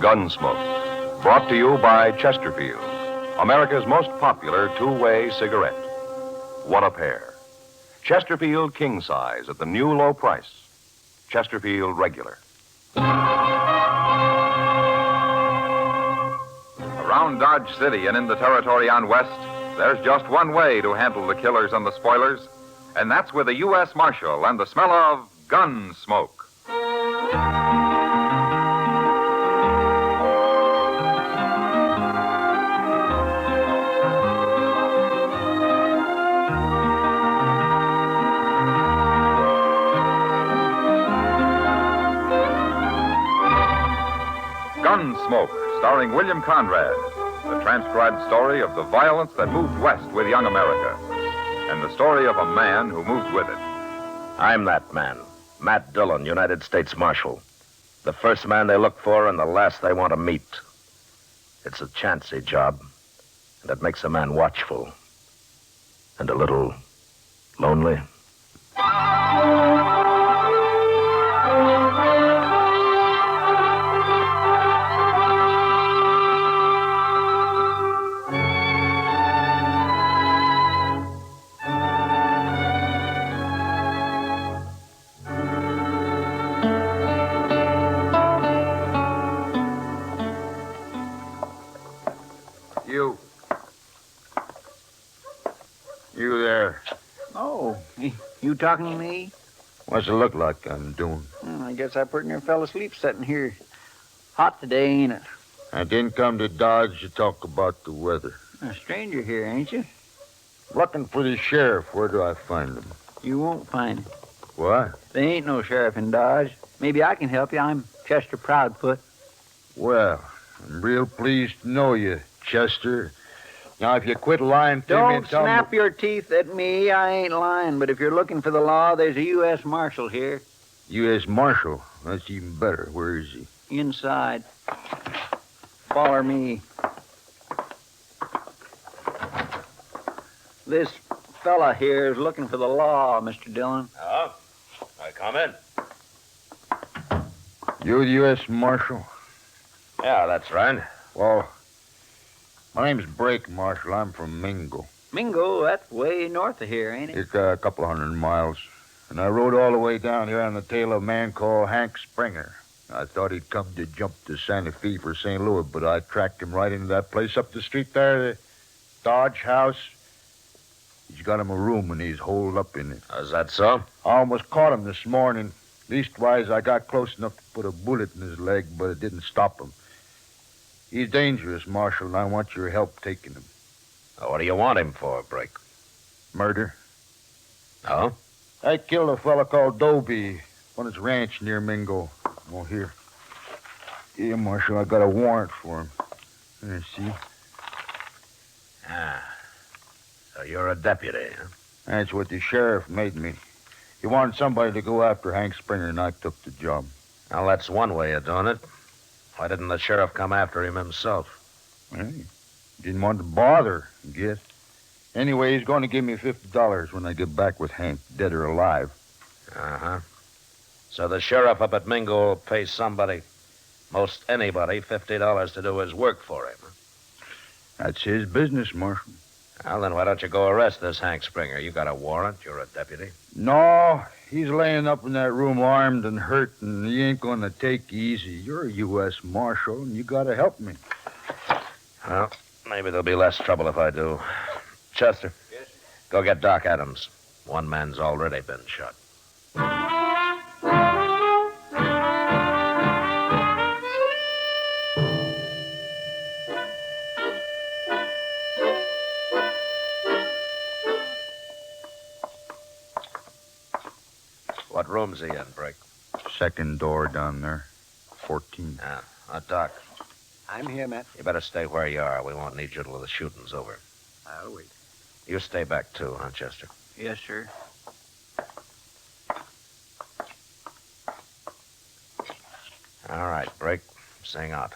Gunsmoke, brought to you by Chesterfield, America's most popular two-way cigarette. What a pair. Chesterfield King Size at the new low price. Chesterfield Regular. Around Dodge City and in the territory on West, there's just one way to handle the killers and the spoilers, and that's with a U.S. Marshal and the smell of Gunsmoke. Gunsmoke, starring William Conrad, the transcribed story of the violence that moved west with young America, and the story of a man who moved with it. I'm that man, Matt Dillon, United States Marshal. The first man they look for and the last they want to meet. It's a chancy job, and it makes a man watchful and a little lonely. You there. Oh, you talking to me? What's it look like I'm doing? Well, I guess I pretty near fell asleep sitting here. Hot today, ain't it? I didn't come to Dodge to talk about the weather. A stranger here, ain't you? Looking for the sheriff. Where do I find him? You won't find him. What? There ain't no sheriff in Dodge. Maybe I can help you. I'm Chester Proudfoot. Well, I'm real pleased to know you, Chester. Now, if you quit lying to me Don't and tell snap me... your teeth at me. I ain't lying. But if you're looking for the law, there's a U.S. Marshal here. U.S. Marshal? That's even better. Where is he? Inside. Follow me. This fella here is looking for the law, Mr. Dillon. Oh, I come in. You the U.S. Marshal? Yeah, that's right. Well, my name's Brake, Marshal. I'm from Mingo. Mingo, that's way north of here, ain't it? It's a couple of 100 miles. And I rode all the way down here on the tail of a man called Hank Springer. I thought he'd come to jump to Santa Fe for St. Louis, but I tracked him right into that place up the street there, the Dodge House. He's got him a room and he's holed up in it. Is that so? I almost caught him this morning. Leastwise, I got close enough to put a bullet in his leg, but it didn't stop him. He's dangerous, Marshal, and I want your help taking him. What do you want him for, Brake? Murder. Oh? I killed a fella called Dobie on his ranch near Mingo. Oh, here. Yeah, Marshal, I got a warrant for him. There, see? Ah. So you're a deputy, huh? That's what the sheriff made me. He wanted somebody to go after Hank Springer, and I took the job. Well, that's one way of doing it. Why didn't the sheriff come after him himself? Well, he didn't want to bother, I guess. Anyway, he's going to give me $50 when I get back with Hank, dead or alive. Uh-huh. So the sheriff up at Mingo will pay somebody, most anybody, $50 to do his work for him. Huh? That's his business, Marshal. Well, then why don't you go arrest this Hank Springer? You got a warrant. You're a deputy. No, he's laying up in that room armed and hurt, and he ain't going to take easy. You're a U.S. Marshal, and you got to help me. Well, maybe there'll be less trouble if I do. Chester. Yes, sir. Go get Doc Adams. One man's already been shot. What room's he in, Brake? Second door down there. 14. Doc, I'm here, Matt. you better stay where you are. We won't need you till the shooting's over. I'll wait. You stay back, too, huh, Chester? Yes, sir. All right, Brake. Sing out.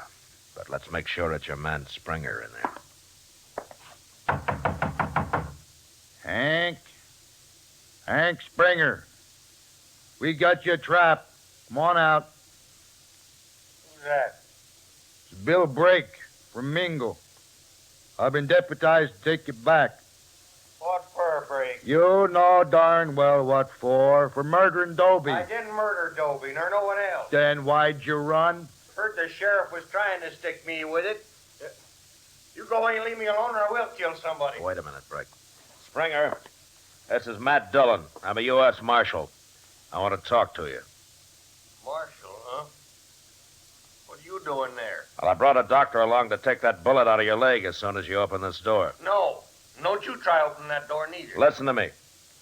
But let's make sure it's your man Springer in there. Hank? Hank Springer. We got you trapped. Come on out. Who's that? Bill Brake from Mingo. I've been deputized to take you back. What for, Brake? You know darn well what for. For murdering Dobie. I didn't murder Dobie, nor no one else. Then why'd you run? Heard the sheriff was trying to stick me with it. You go away and leave me alone, or I will kill somebody. Wait a minute, Brake. Springer, this is Matt Dillon. I'm a U.S. Marshal. I want to talk to you. Marshal, huh? What are you doing there? Well, I brought a doctor along to take that bullet out of your leg as soon as you open this door. No. Don't you try opening that door neither. Listen to me.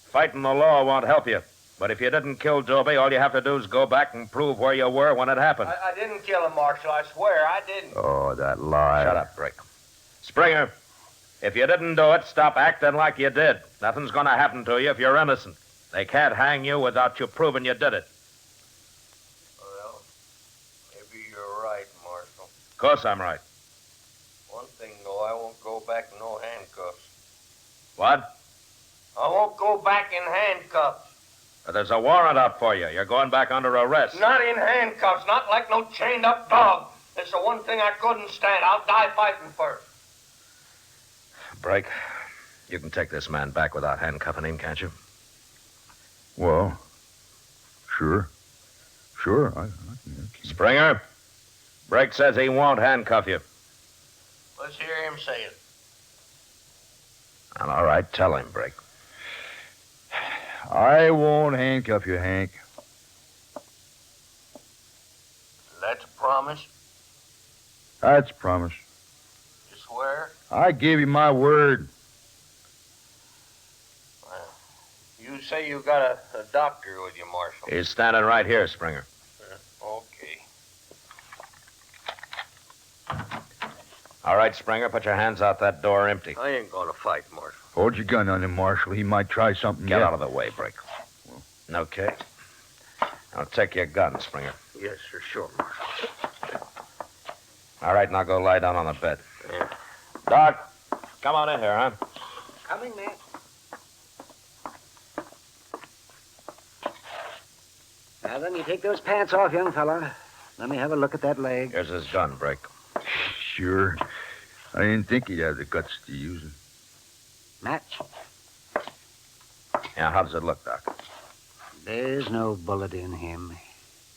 Fighting the law won't help you. But if you didn't kill Dobie, all you have to do is go back and prove where you were when it happened. I didn't kill him, Marshal. I swear I didn't. Oh, that lie. Shut up, Brake. Springer, if you didn't do it, stop acting like you did. Nothing's going to happen to you if you're innocent. They can't hang you without you proving you did it. Well, maybe you're right, Marshal. Of course I'm right. One thing, though, I won't go back in no handcuffs. What? I won't go back in handcuffs. There's a warrant out for you. You're going back under arrest. Not in handcuffs, not like no chained-up dog. That's the one thing I couldn't stand. I'll die fighting first. Brake, you can take this man back without handcuffing him, can't you? Well, sure. Sure, I can. Springer, Brake says he won't handcuff you. Let's hear him say it. Well, all right, tell him, Brake. I won't handcuff you, Hank. That's a promise. That's a promise. You swear? I give you my word. Well, you say you got a doctor with you, Marshal. He's standing right here, Springer. Okay. All right, Springer, put your hands out that door empty. I ain't gonna fight, Marshal. Hold your gun on him, Marshal. He might try something Get yet. out of the way, Brake. Okay. Now take your gun, Springer. Yes, sir, sure, Marshal. All right, now go lie down on the bed. Yeah. Doc, come on in here, huh? Coming, Matt. Now then, you take those pants off, young fella. Let me have a look at that leg. Here's his gun, Brake. Sure. I didn't think he'd have the guts to use it. Match. Yeah, how does it look, Doc? There's no bullet in him.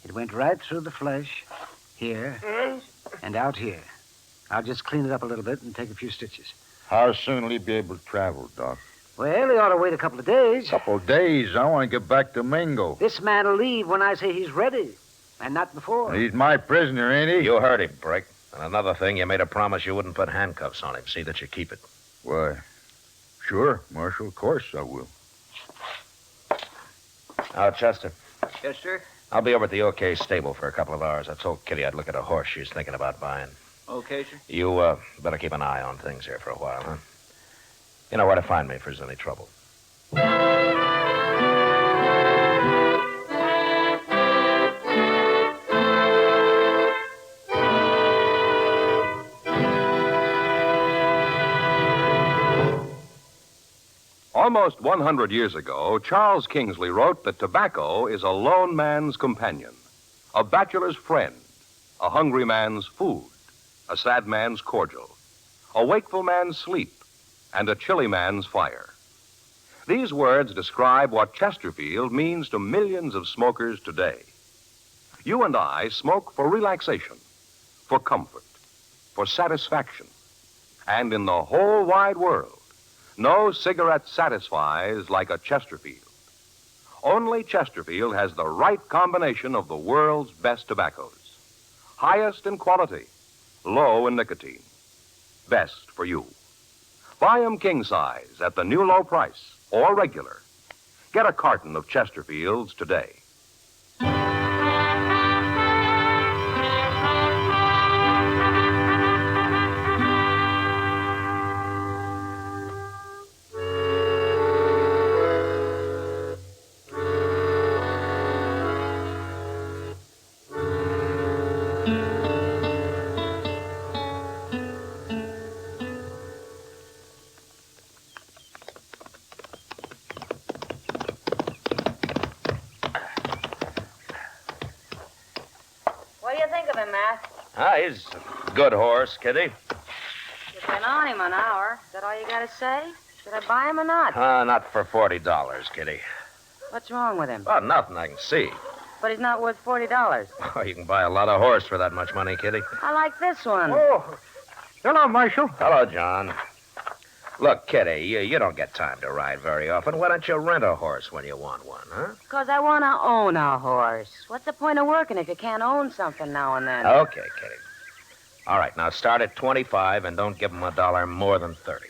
It went right through the flesh, here, and out here. I'll just clean it up a little bit and take a few stitches. How soon will he be able to travel, Doc? Well, he ought to wait a couple of days. Couple of days. I want to get back to Mingo. This man'll leave when I say he's ready, and not before. He's my prisoner, ain't he? You heard him, Brake. And another thing, you made a promise you wouldn't put handcuffs on him. See that you keep it. Why, sure, Marshal. Of course I will. Now, Chester, Yes, sir. I'll be over at the OK stable for a couple of hours. I told Kitty I'd look at a horse she's thinking about buying. Okay, sir. You better keep an eye on things here for a while, huh? You know where to find me if there's any trouble. Almost 100 years ago, Charles Kingsley wrote that tobacco is a lone man's companion, a bachelor's friend, a hungry man's food, a sad man's cordial, a wakeful man's sleep, and a chilly man's fire. These words describe what Chesterfield means to millions of smokers today. You and I smoke for relaxation, for comfort, for satisfaction. And in the whole wide world, no cigarette satisfies like a Chesterfield. Only Chesterfield has the right combination of the world's best tobaccos. Highest in quality, low in nicotine. Best for you. Buy 'em king size at the new low price or regular. Get a carton of Chesterfields today. What do you think of him, Matt? He's good horse, Kitty. You've been on him an hour. Is that all you got to say? Should I buy him or not? Not for $40, Kitty. What's wrong with him? Well, nothing I can see. But he's not worth $40. Oh, you can buy a lot of horse for that much money, Kitty. I like this one. Oh, hello, Marshal. Hello, John. Look, Kitty, you don't get time to ride very often. Why don't you rent a horse when you want one, huh? Because I want to own a horse. What's the point of working if you can't own something now and then? Okay, Kitty. All right, now start at 25 and don't give him $1 more than 30.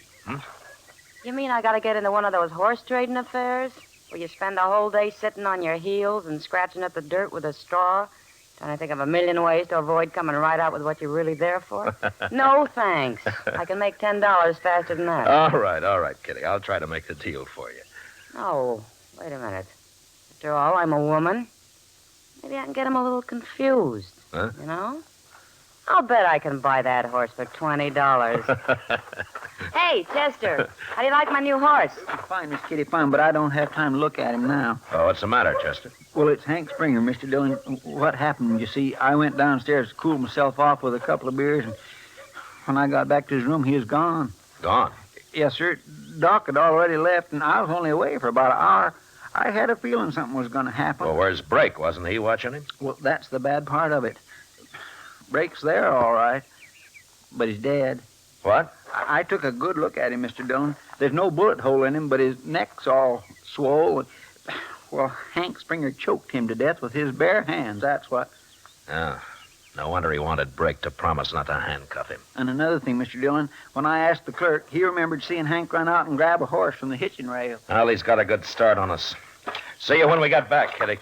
You mean I got to get into one of those horse trading affairs? Where you spend the whole day sitting on your heels and scratching at the dirt with a straw? Trying to think of a million ways to avoid coming right out with what you're really there for? No, thanks. I can make $10 faster than that. All right, Kitty. I'll try to make the deal for you. Oh, wait a minute. After all, I'm a woman. Maybe I can get him a little confused. Huh? You know? I'll bet I can buy that horse for $20. Hey, Chester, how do you like my new horse? Fine, Miss Kitty, fine, but I don't have time to look at him now. Oh, what's the matter, Chester? Well, it's Hank Springer, Mr. Dillon. What happened, you see, I went downstairs to cool myself off with a couple of beers, and when I got back to his room, he was gone. Gone? Yes, sir. Doc had already left, and I was only away for about an hour. I had a feeling something was going to happen. Well, where's Brake? Wasn't he watching him? Well, that's the bad part of it. Brake's there, all right, but he's dead. What? I took a good look at him, Mr. Dillon. There's no bullet hole in him, but his neck's all swole. Well, Hank Springer choked him to death with his bare hands, that's what. Oh, no wonder he wanted Brake to promise not to handcuff him. And another thing, Mr. Dillon, when I asked the clerk, he remembered seeing Hank run out and grab a horse from the hitching rail. Well, he's got a good start on us. See you when we get back, Kitty.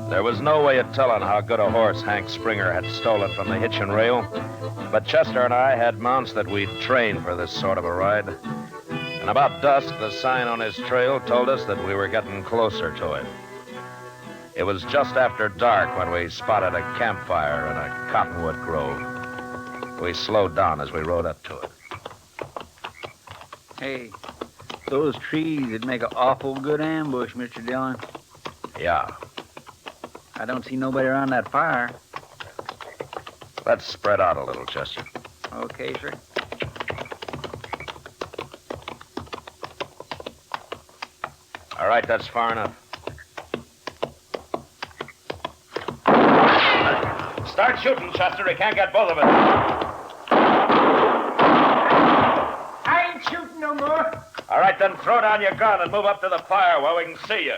There was no way of telling how good a horse Hank Springer had stolen from the hitching rail, but Chester and I had mounts that we'd trained for this sort of a ride. And about dusk, the sign on his trail told us that we were getting closer to him. It was just after dark when we spotted a campfire in a cottonwood grove. We slowed down as we rode up to it. Hey, those trees would make an awful good ambush, Mr. Dillon. Yeah. I don't see nobody around that fire. Let's spread out a little, Chester. Okay, sir. All right, that's far enough. Start shooting, Chester. He can't get both of us. I ain't shooting no more. All right, then throw down your gun and move up to the fire where we can see you.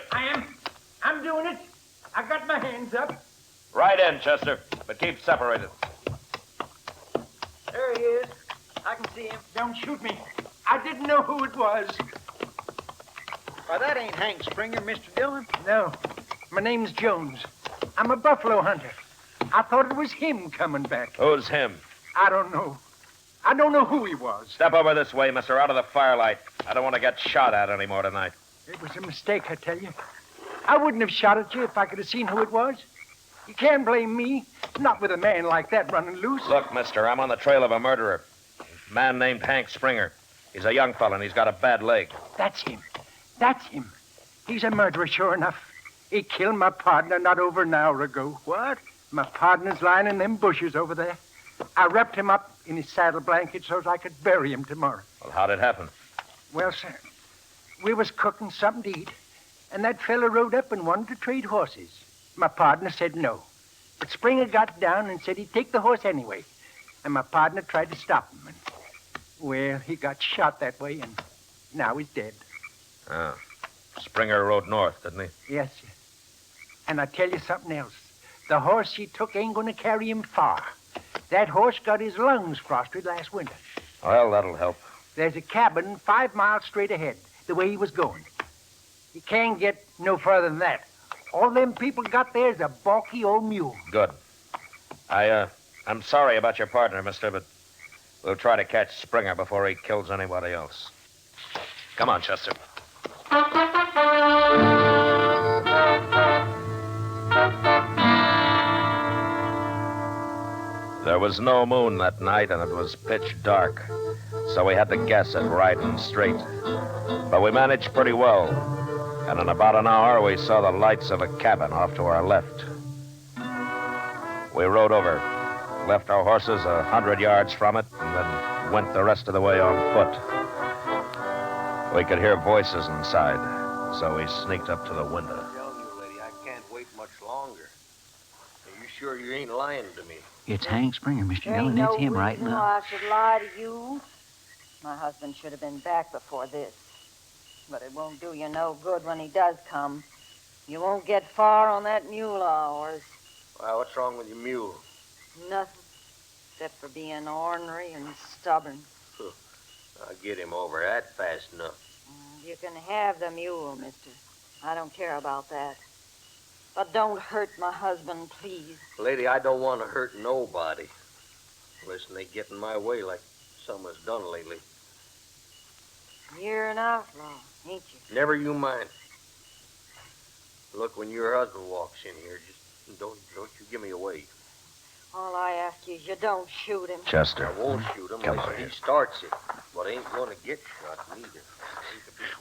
I'm doing it. I got my hands up. Right in, Chester, but keep separated. There he is. I can see him. Don't shoot me. I didn't know who it was. Why, that ain't Hank Springer, Mr. Dillon. No. My name's Jones. I'm a buffalo hunter. I thought it was him coming back. Who's him? I don't know. I don't know who he was. Step over this way, mister, out of the firelight. I don't want to get shot at anymore tonight. It was a mistake, I tell you. I wouldn't have shot at you if I could have seen who it was. You can't blame me. Not with a man like that running loose. Look, mister, I'm on the trail of a murderer. A man named Hank Springer. He's a young fella and he's got a bad leg. That's him. That's him. He's a murderer, sure enough. He killed my partner not over an hour ago. What? My partner's lying in them bushes over there. I wrapped him up in his saddle blanket so I could bury him tomorrow. Well, how'd it happen? Well, sir, we was cooking something to eat, and that fella rode up and wanted to trade horses. My partner said no. But Springer got down and said he'd take the horse anyway. And my partner tried to stop him. And, well, he got shot that way, and now he's dead. Oh. Springer rode north, didn't he? Yes, sir. And I tell you something else. The horse he took ain't going to carry him far. That horse got his lungs frosted last winter. Well, that'll help. There's a cabin 5 miles straight ahead, the way he was going. He can't get no further than that. All them people got there is a balky old mule. Good. I'm sorry about your partner, mister, but we'll try to catch Springer before he kills anybody else. Come on, Chester. There was no moon that night, and it was pitch dark, so we had to guess at riding straight. But we managed pretty well. And in about an hour, we saw the lights of a cabin off to our left. We rode over, left our horses 100 yards from it, and then went the rest of the way on foot. We could hear voices inside, so we sneaked up to the window. I'm telling you, lady, I can't wait much longer. Are you sure you ain't lying to me? It's Hank Springer, Mr. There ain't Dillon. no It's him right reason now. why I should lie to you. My husband should have been back before this. But it won't do you no good when he does come. You won't get far on that mule of ours. Why, what's wrong with your mule? Nothing. Except for being ornery and stubborn. I'll get him over that fast enough. You can have the mule, mister. I don't care about that. But don't hurt my husband, please. Lady, I don't want to hurt nobody. Listen, they get in my way like some has done lately. You're an outlaw, ain't you? Never you mind. Look, when your husband walks in here, just don't you give me away. All I ask you is you don't shoot him. Chester, I won't shoot him come unless over he here. starts it. But I ain't going to get shot neither.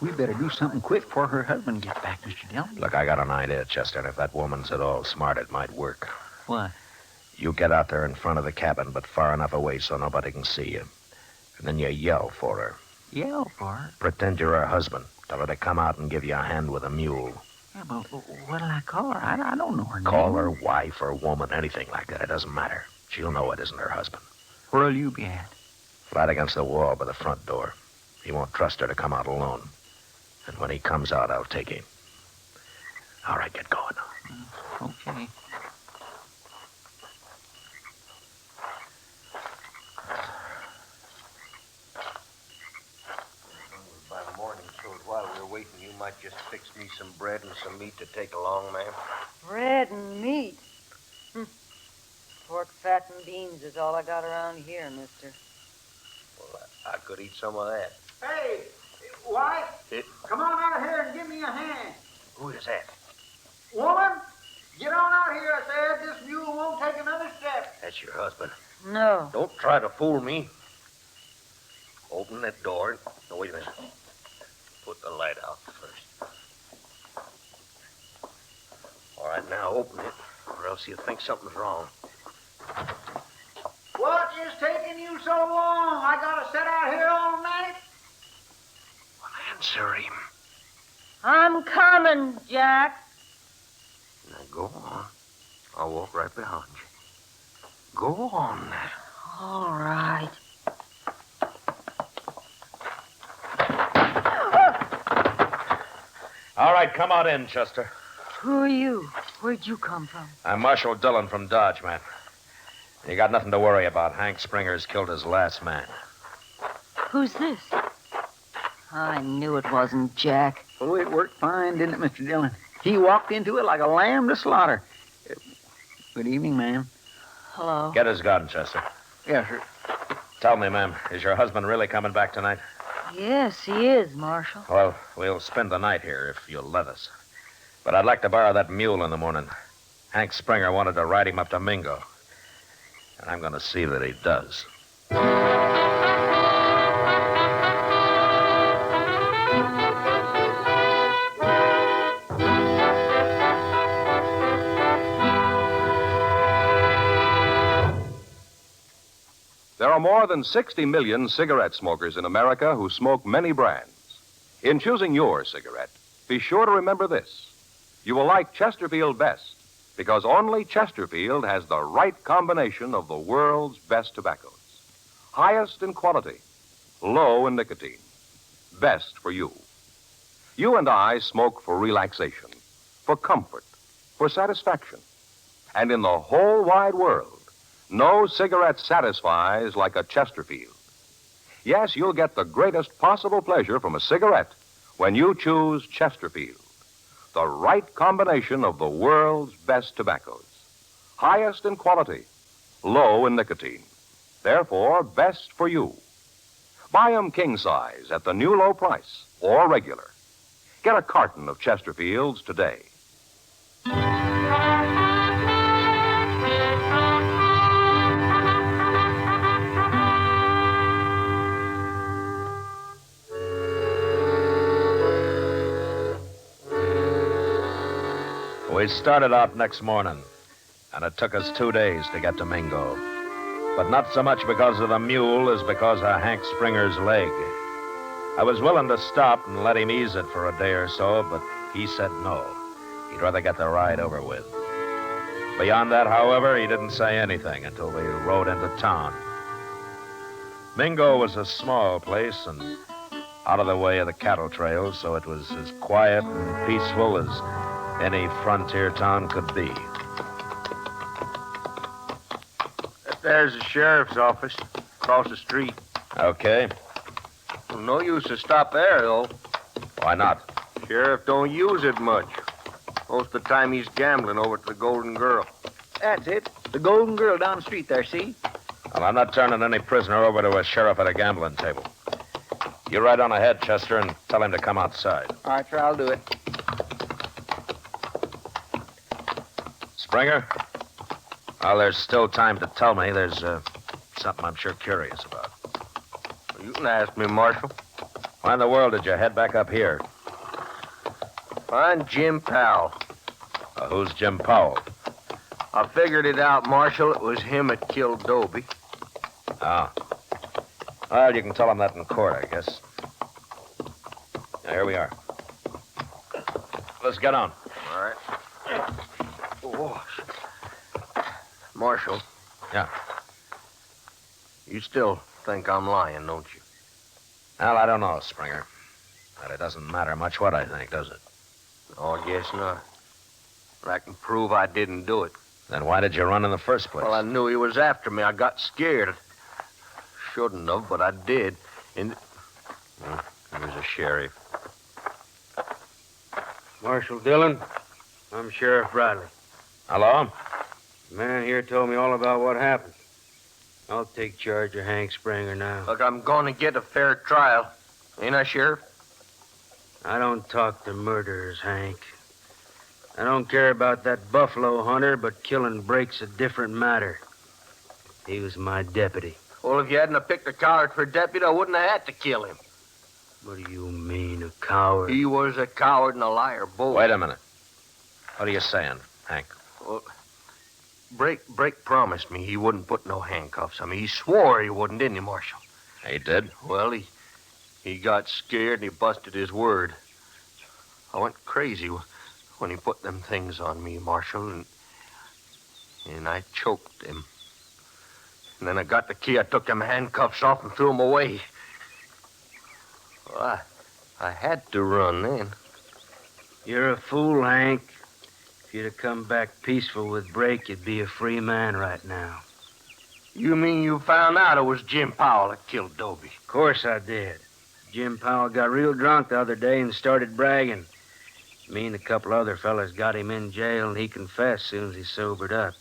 We better do something quick before her husband gets back, Mr. Dillon. Look, I got an idea, Chester, and if that woman's at all smart, it might work. What? You get out there in front of the cabin, but far enough away so nobody can see you. And then you yell for her. Yell for her? Pretend you're her husband. Tell her to come out and give you a hand with a mule. Yeah, but what'll I call her? I don't know her name. Call her wife or woman, anything like that. It doesn't matter. She'll know it isn't her husband. Where'll you be at? Flat against the wall by the front door. He won't trust her to come out alone. And when he comes out, I'll take him. All right, get going now. Okay. By the morning, so while we're waiting, you might just fix me some bread and some meat to take along, ma'am. Bread and meat. Pork, fat, and beans is all I got around here, mister. Well, I could eat some of that. Hey, wife, Eh? come on out of here and give me a hand. Who is that? Woman, get on out here, I said. This mule won't take another step. That's your husband. No. Don't try to fool me. Open that door. No, wait a minute. Put the light out first. All right, now open it, or else you'll think something's wrong. What is taking you so long? I gotta sit out here all night? Well, answer him. I'm coming, Jack. Now go on. I'll walk right behind you. Go on now. All right. All right, come on in, Chester. Who are you? Where'd you come from? I'm Marshal Dillon from Dodge, man. You got nothing to worry about. Hank Springer's killed his last man. Who's this? I knew it wasn't Jack. Oh, it worked fine, didn't it, Mr. Dillon? He walked into it like a lamb to slaughter. Good evening, ma'am. Hello. Get his gun, Chester. Yes, sir. Tell me, ma'am, is your husband really coming back tonight? Yes, he is, Marshal. Well, we'll spend the night here if you'll let us. But I'd like to borrow that mule in the morning. Hank Springer wanted to ride him up to Mingo. And I'm going to see that he does. There are more than 60 million cigarette smokers in America who smoke many brands. In choosing your cigarette, be sure to remember this. You will like Chesterfield best because only Chesterfield has the right combination of the world's best tobaccos. Highest in quality, low in nicotine. Best for you. You and I smoke for relaxation, for comfort, for satisfaction. And in the whole wide world, no cigarette satisfies like a Chesterfield. Yes, you'll get the greatest possible pleasure from a cigarette when you choose Chesterfield, the right combination of the world's best tobaccos. Highest in quality, low in nicotine. Therefore, best for you. Buy 'em king size at the new low price or regular. Get a carton of Chesterfields today. We started out next morning, and it took us 2 days to get to Mingo. But not so much because of the mule as because of Hank Springer's leg. I was willing to stop and let him ease it for a day or so, but he said no. He'd rather get the ride over with. Beyond that, however, he didn't say anything until we rode into town. Mingo was a small place and out of the way of the cattle trails, so it was as quiet and peaceful as any frontier town could be. There's the sheriff's office across the street. Okay. Well, no use to stop there, though. Why not? Sheriff don't use it much. Most of the time he's gambling over at the Golden Girl. That's it. The Golden Girl down the street there, see? Well, I'm not turning any prisoner over to a sheriff at a gambling table. You ride on ahead, Chester, and tell him to come outside. All right, sir, I'll do it. Springer? Well, there's still time to tell me. There's something I'm sure curious about. You can ask me, Marshal. Why in the world did you head back up here? Find Jim Powell. Who's Jim Powell? I figured it out, Marshal. It was him that killed Dobie. Oh. Well, you can tell him that in court, I guess. Now, here we are. Let's get on. All right. Oh. Marshal. Yeah. You still think I'm lying, don't you? Well, I don't know, Springer. But it doesn't matter much what I think, does it? Oh, I guess not. But I can prove I didn't do it. Then why did you run in the first place? Well, I knew he was after me. I got scared. Shouldn't have, but I did. And there's a sheriff. Marshal Dillon, I'm Sheriff Bradley. Hello? The man here told me all about what happened. I'll take charge of Hank Springer now. Look, I'm going to get a fair trial. Ain't I, Sheriff? I don't talk to murderers, Hank. I don't care about that buffalo hunter, but killing Brake's a different matter. He was my deputy. Well, if you hadn't have picked a coward for deputy, I wouldn't have had to kill him. What do you mean, a coward? He was a coward and a liar, both. Wait a minute. What are you saying, Hank? Well, Brake promised me he wouldn't put no handcuffs on me. He swore he wouldn't, didn't he, Marshal? He did? Well, he got scared and he busted his word. I went crazy when he put them things on me, Marshal, and I choked him. And then I got the key. I took them handcuffs off and threw them away. Well, I had to run then. You're a fool, Hank. If you'd have come back peaceful with Brake, you'd be a free man right now. You mean you found out it was Jim Powell that killed Dobie? Of course I did. Jim Powell got real drunk the other day and started bragging. Me and a couple other fellas got him in jail, and he confessed as soon as he sobered up.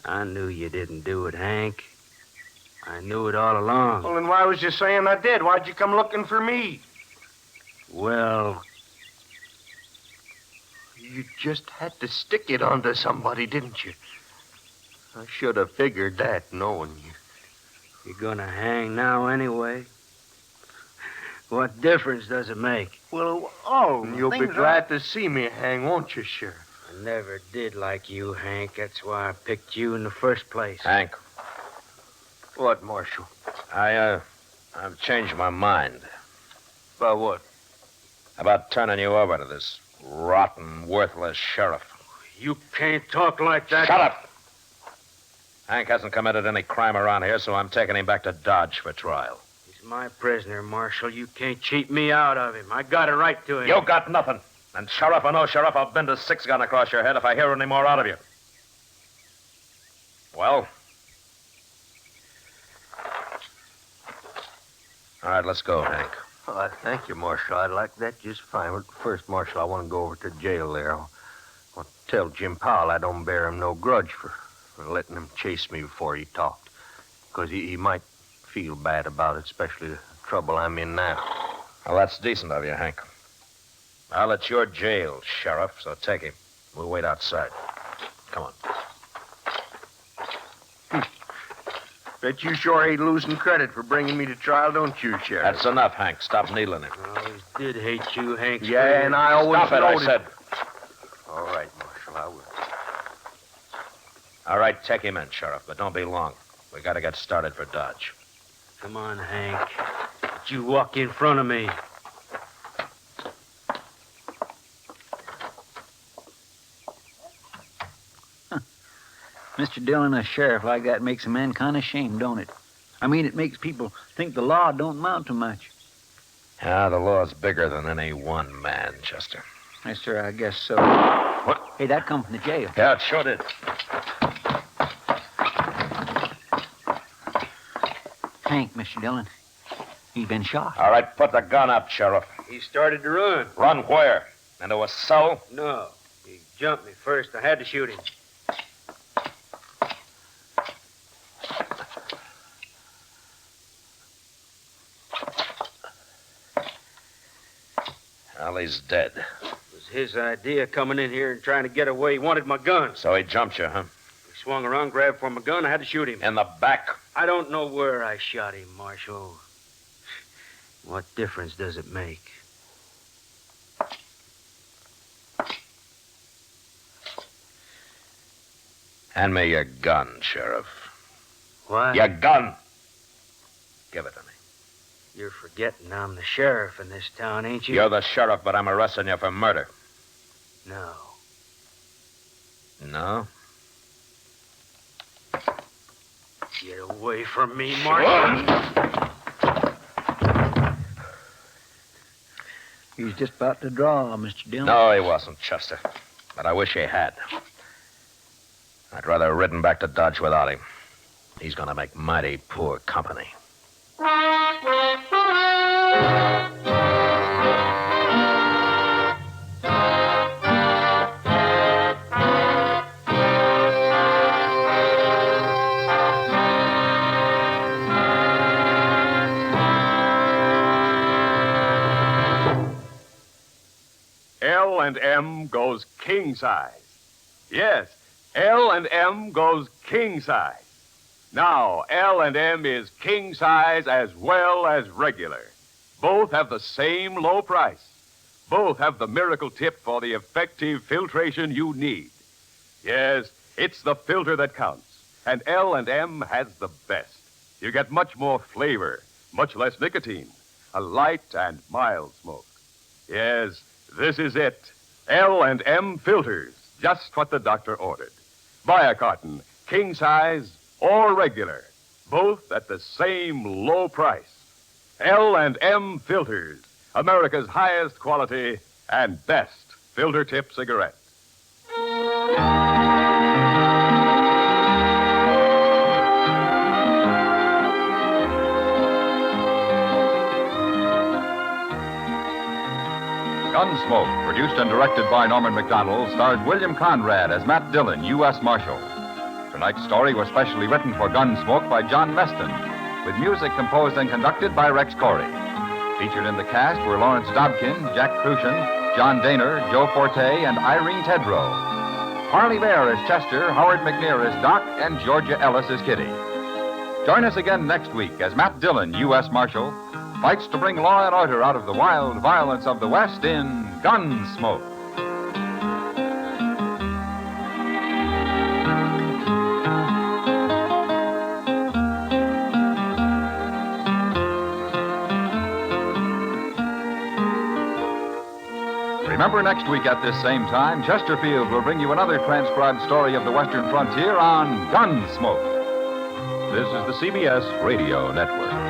I knew you didn't do it, Hank. I knew it all along. Well, then why was you saying I did? Why'd you come looking for me? Well, you just had to stick it onto somebody, didn't you? I should have figured that, knowing you. You're gonna hang now anyway. What difference does it make? Well, you'll be glad to see me hang, won't you, Sheriff? I never did like you, Hank. That's why I picked you in the first place. Hank. What, Marshal? I've changed my mind. About what? About turning you over to this rotten, worthless sheriff. You can't talk like that. Shut up! Hank hasn't committed any crime around here, so I'm taking him back to Dodge for trial. He's my prisoner, Marshal. You can't cheat me out of him. I got a right to him. You got nothing. And sheriff or no sheriff, I'll bend a 6-gun across your head if I hear any more out of you. Well? All right, let's go, Hank. Thank you, Marshal. I'd like that just fine. But first, Marshal, I want to go over to jail there. I want to tell Jim Powell I don't bear him no grudge for letting him chase me before he talked. Because he might feel bad about it, especially the trouble I'm in now. Well, that's decent of you, Hank. Well, it's your jail, Sheriff, so take him. We'll wait outside. Come on. Bet you sure ain't losing credit for bringing me to trial, don't you, Sheriff? That's enough, Hank. Stop needling him. I always did hate you, Hank. Yeah, and I always Stop it, I noted- said. All right, Marshal. All right, take him in, Sheriff, but don't be long. We got to get started for Dodge. Come on, Hank. Don't you walk in front of me. Mr. Dillon, a sheriff like that makes a man kind of ashamed, don't it? I mean, it makes people think the law don't amount to much. Yeah, the law's bigger than any one man, Chester. Yes, sir, I guess so. What? Hey, that come from the jail. Yeah, it sure did. Hank, Mr. Dillon. He's been shot. All right, put the gun up, Sheriff. He started to run. Run where? Into a cell? No. He jumped me first. I had to shoot him. Well, he's dead. It was his idea coming in here and trying to get away. He wanted my gun. So he jumped you, huh? He swung around, grabbed for my gun. I had to shoot him. In the back? I don't know where I shot him, Marshal. What difference does it make? Hand me your gun, Sheriff. What? Your gun! Give it to me. You're forgetting I'm the sheriff in this town, ain't you? You're the sheriff, but I'm arresting you for murder. No. No? Get away from me, Marshal. He was just about to draw, Mr. Dillon. No, he wasn't, Chester. But I wish he had. I'd rather have ridden back to Dodge without him. He's gonna make mighty poor company. L&M goes king size. Yes, L&M goes king size. Now, L&M is king size as well as regular. Both have the same low price. Both have the miracle tip for the effective filtration you need. Yes, it's the filter that counts, and L&M has the best. You get much more flavor, much less nicotine, a light and mild smoke. Yes, this is it. L&M filters, just what the doctor ordered. Buy a carton, king size or regular, both at the same low price. L&M filters, America's highest quality and best filter tip cigarette. Gunsmoke, produced and directed by Norman McDonald, stars William Conrad as Matt Dillon, U.S. Marshal. Tonight's story was specially written for Gunsmoke by John Meston, with music composed and conducted by Rex Corey. Featured in the cast were Lawrence Dobkin, Jack Crucian, John Daner, Joe Forte, and Irene Tedrow. Harley Bear as Chester, Howard McNear as Doc, and Georgia Ellis as Kitty. Join us again next week as Matt Dillon, U.S. Marshal, fights to bring law and order out of the wild violence of the West in Gunsmoke. Remember, next week at this same time, Chesterfield will bring you another transcribed story of the Western frontier on Gunsmoke. This is the CBS Radio Network.